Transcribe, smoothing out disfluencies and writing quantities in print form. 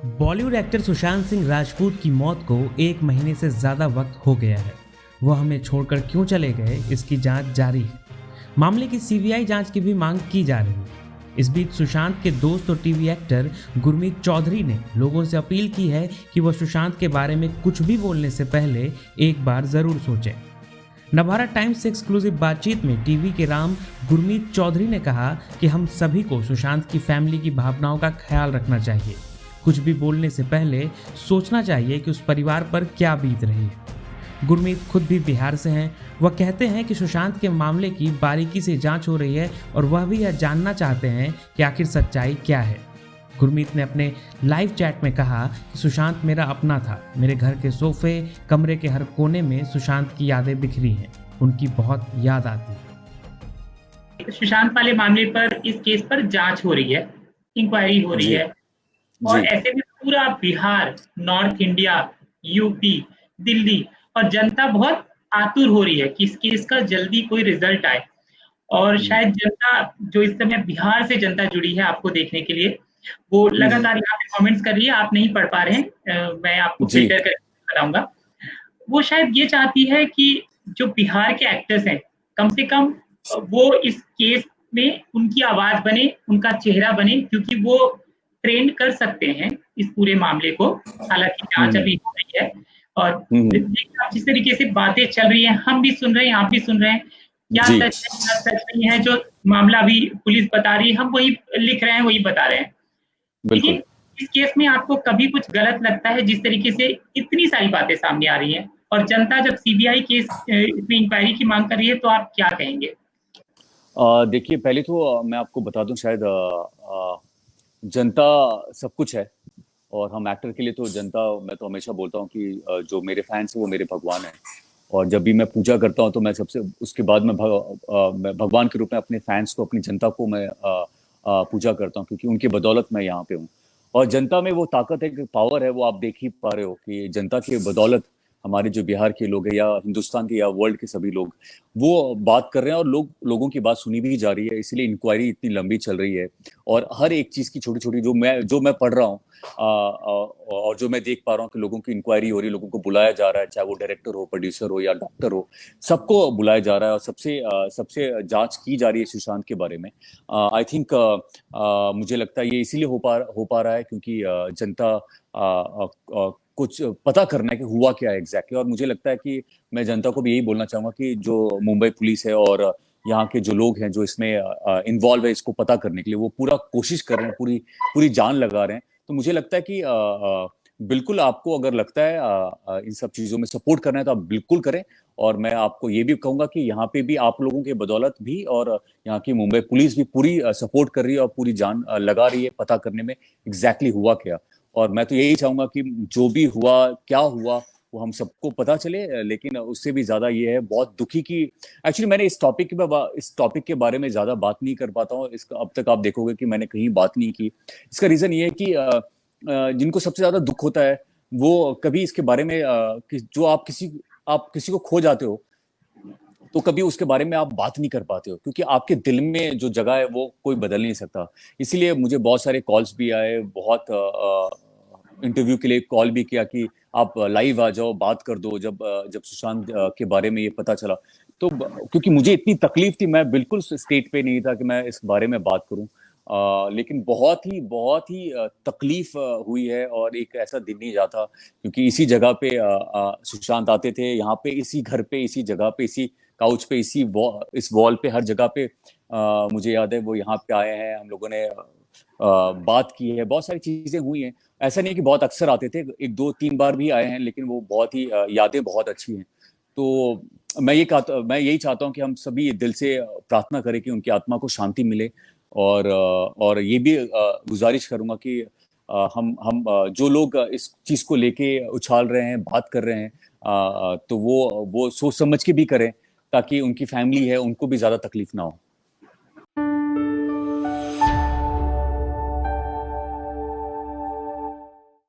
Bollywood actor Sushant Singh Rajput की मौत को 1 महीने से ज़्यादा वक्त हो गया है। वह हमें छोड़कर क्यों चले गए, इसकी जांच जारी है। मामले की सीबीआई जांच की भी मांग की जा रही है। इस बीच सुशांत के दोस्त और टीवी एक्टर गुरमीत चौधरी ने लोगों से अपील की है कि वह सुशांत के बारे में कुछ भी बोलने से पहले एक बार ज़रूर सोचें। नवभारत टाइम्स से एक्सक्लूसिव बातचीत में टीवी के राम गुरमीत चौधरी ने कहा कि हम सभी को सुशांत की फैमिली की भावनाओं का ख्याल रखना चाहिए। कुछ भी बोलने से पहले सोचना चाहिए कि उस परिवार पर क्या बीत रही है। गुरमीत खुद भी बिहार से हैं। वह कहते हैं कि सुशांत के मामले की बारीकी से जांच हो रही है और वह भी यह जानना चाहते हैं कि आखिर सच्चाई क्या है। गुरमीत ने अपने लाइव चैट में कहा कि सुशांत मेरा अपना था। मेरे घर के सोफे, कमरे के हर कोने में सुशांत की यादें बिखरी हैं। उनकी बहुत याद आती है। सुशांत वाले मामले पर, इस केस पर जांच हो रही है, इंक्वायरी हो रही है और ऐसे में पूरा Bihar, north India, UP, Delhi और जनता बहुत आतुर हो रही है कि इस केस का जल्दी कोई रिजल्ट आए। और शायद जनता जो इस समय बिहार से जनता जुड़ी है आपको देखने के लिए, वो लगातार यहाँ पे कमेंट्स कर रही है। आप नहीं पढ़ पा रहे हैं, मैं आपको फिल्टर करके बताऊंगा। वो शायद ये चाहती है कि जो बिहार के एक्टर्स हैं, कम से कम वो इस केस में उनकी आवाज बने, उनका चेहरा बने, क्योंकि वो ट्रेंड कर सकते हैं इस पूरे मामले को। हालांकि जांच अभी हो रही है और जिस तरीके से बातें चल रही हैं, हम भी सुन रहे हैं, आप भी सुन रहे हैं, क्या सच है क्या सच नहीं है, जो मामला अभी पुलिस बता रही है हम वही लिख रहे हैं, वही बता रहे हैं। लेकिन इस केस में आपको कभी कुछ गलत लगता है, जिस तरीके से इतनी सारी बातें सामने आ रही हैं और जनता जब सीबीआई केस इसमें इंक्वायरी की मांग कर रही है, तो आप क्या कहेंगे? देखिए, पहले तो मैं आपको बता दूं, शायद जनता सब कुछ है और हम एक्टर के लिए तो जनता, मैं तो हमेशा बोलता हूँ कि जो मेरे फैंस हैं वो मेरे भगवान हैं। और जब भी मैं पूजा करता हूँ तो मैं सबसे उसके बाद मैं भगवान के रूप में अपने फैंस को, अपनी जनता को मैं पूजा करता हूँ, क्योंकि उनकी बदौलत मैं यहाँ पे हूँ। और जनता में वो ताकत है, कि पावर है, वो आप देख ही पा रहे हो कि जनता की बदौलत हमारे जो बिहार के लोग हैं या हिंदुस्तान के या वर्ल्ड के सभी लोग वो बात कर रहे हैं और लोगों की बात सुनी भी जा रही है। इसलिए इंक्वायरी इतनी लंबी चल रही है और हर एक चीज की छोटी छोटी जो मैं पढ़ रहा हूँ और जो मैं देख पा रहा हूँ कि लोगों की इंक्वायरी हो रही है, लोगों को बुलाया जा रहा है, चाहे वो डायरेक्टर हो, प्रोड्यूसर हो या डॉक्टर हो, सबको बुलाया जा रहा है और सबसे जांच की जा रही है सुशांत के बारे में। आई थिंक मुझे लगता है ये इसीलिए हो पा रहा है क्योंकि जनता कुछ पता करना है कि हुआ क्या है एग्जैक्टली। और मुझे लगता है कि मैं जनता को भी यही बोलना चाहूंगा कि जो मुंबई पुलिस है और यहाँ के जो लोग हैं जो इसमें इन्वॉल्व है, इसको पता करने के लिए वो पूरा कोशिश कर रहे हैं, पूरी पूरी जान लगा रहे हैं। तो मुझे लगता है कि बिल्कुल, आपको अगर लगता है इन सब चीजों में सपोर्ट करना है तो आप बिल्कुल करें। और मैं आपको ये भी कहूंगा कि यहाँ पे भी आप लोगों के बदौलत भी और यहाँ की मुंबई पुलिस भी पूरी सपोर्ट कर रही है और पूरी जान लगा रही है पता करने में एग्जैक्टली हुआ क्या। और मैं तो यही चाहूंगा कि जो भी हुआ, क्या हुआ, वो हम सबको पता चले। लेकिन उससे भी ज्यादा ये है, बहुत दुखी की एक्चुअली मैंने इस टॉपिक के बारे में ज्यादा बात नहीं कर पाता हूँ। इसका अब तक आप देखोगे कि मैंने कहीं बात नहीं की। इसका रीजन ये है कि जिनको सबसे ज्यादा दुख होता है वो कभी इसके बारे में जो आप किसी को खो जाते हो तो कभी उसके बारे में आप बात नहीं कर पाते हो, क्योंकि आपके दिल में जो जगह है वो कोई बदल नहीं सकता। इसीलिए मुझे बहुत सारे कॉल्स भी आए, बहुत इंटरव्यू के लिए कॉल भी किया कि आप लाइव आ जाओ, बात कर दो। जब सुशांत के बारे में ये पता चला तो क्योंकि मुझे इतनी तकलीफ थी, मैं बिल्कुल स्टेट पे नहीं था कि मैं इस बारे में बात करूं। लेकिन बहुत ही तकलीफ हुई है और एक ऐसा दिन नहीं जाता, क्योंकि इसी जगह पे सुशांत आते थे, यहाँ पे इसी घर पे, इसी जगह पे, इसी काउच पे, इस वॉल पे, हर जगह पे मुझे याद है वो यहाँ पे आए हैं। हम लोगों ने बात की है, बहुत सारी चीजें हुई हैं। ऐसा नहीं कि बहुत अक्सर आते थे, 1 2 3 बार भी आए हैं, लेकिन वो बहुत ही यादें बहुत अच्छी हैं। तो मैं यही चाहता हूँ कि हम सभी दिल से प्रार्थना करें कि उनकी आत्मा को शांति मिले। और ये भी गुजारिश करूंगा कि हम जो लोग इस चीज को लेके उछाल रहे हैं, बात कर रहे हैं, तो वो सोच समझ के भी करें, ताकि उनकी फैमिली है उनको भी ज्यादा तकलीफ ना हो।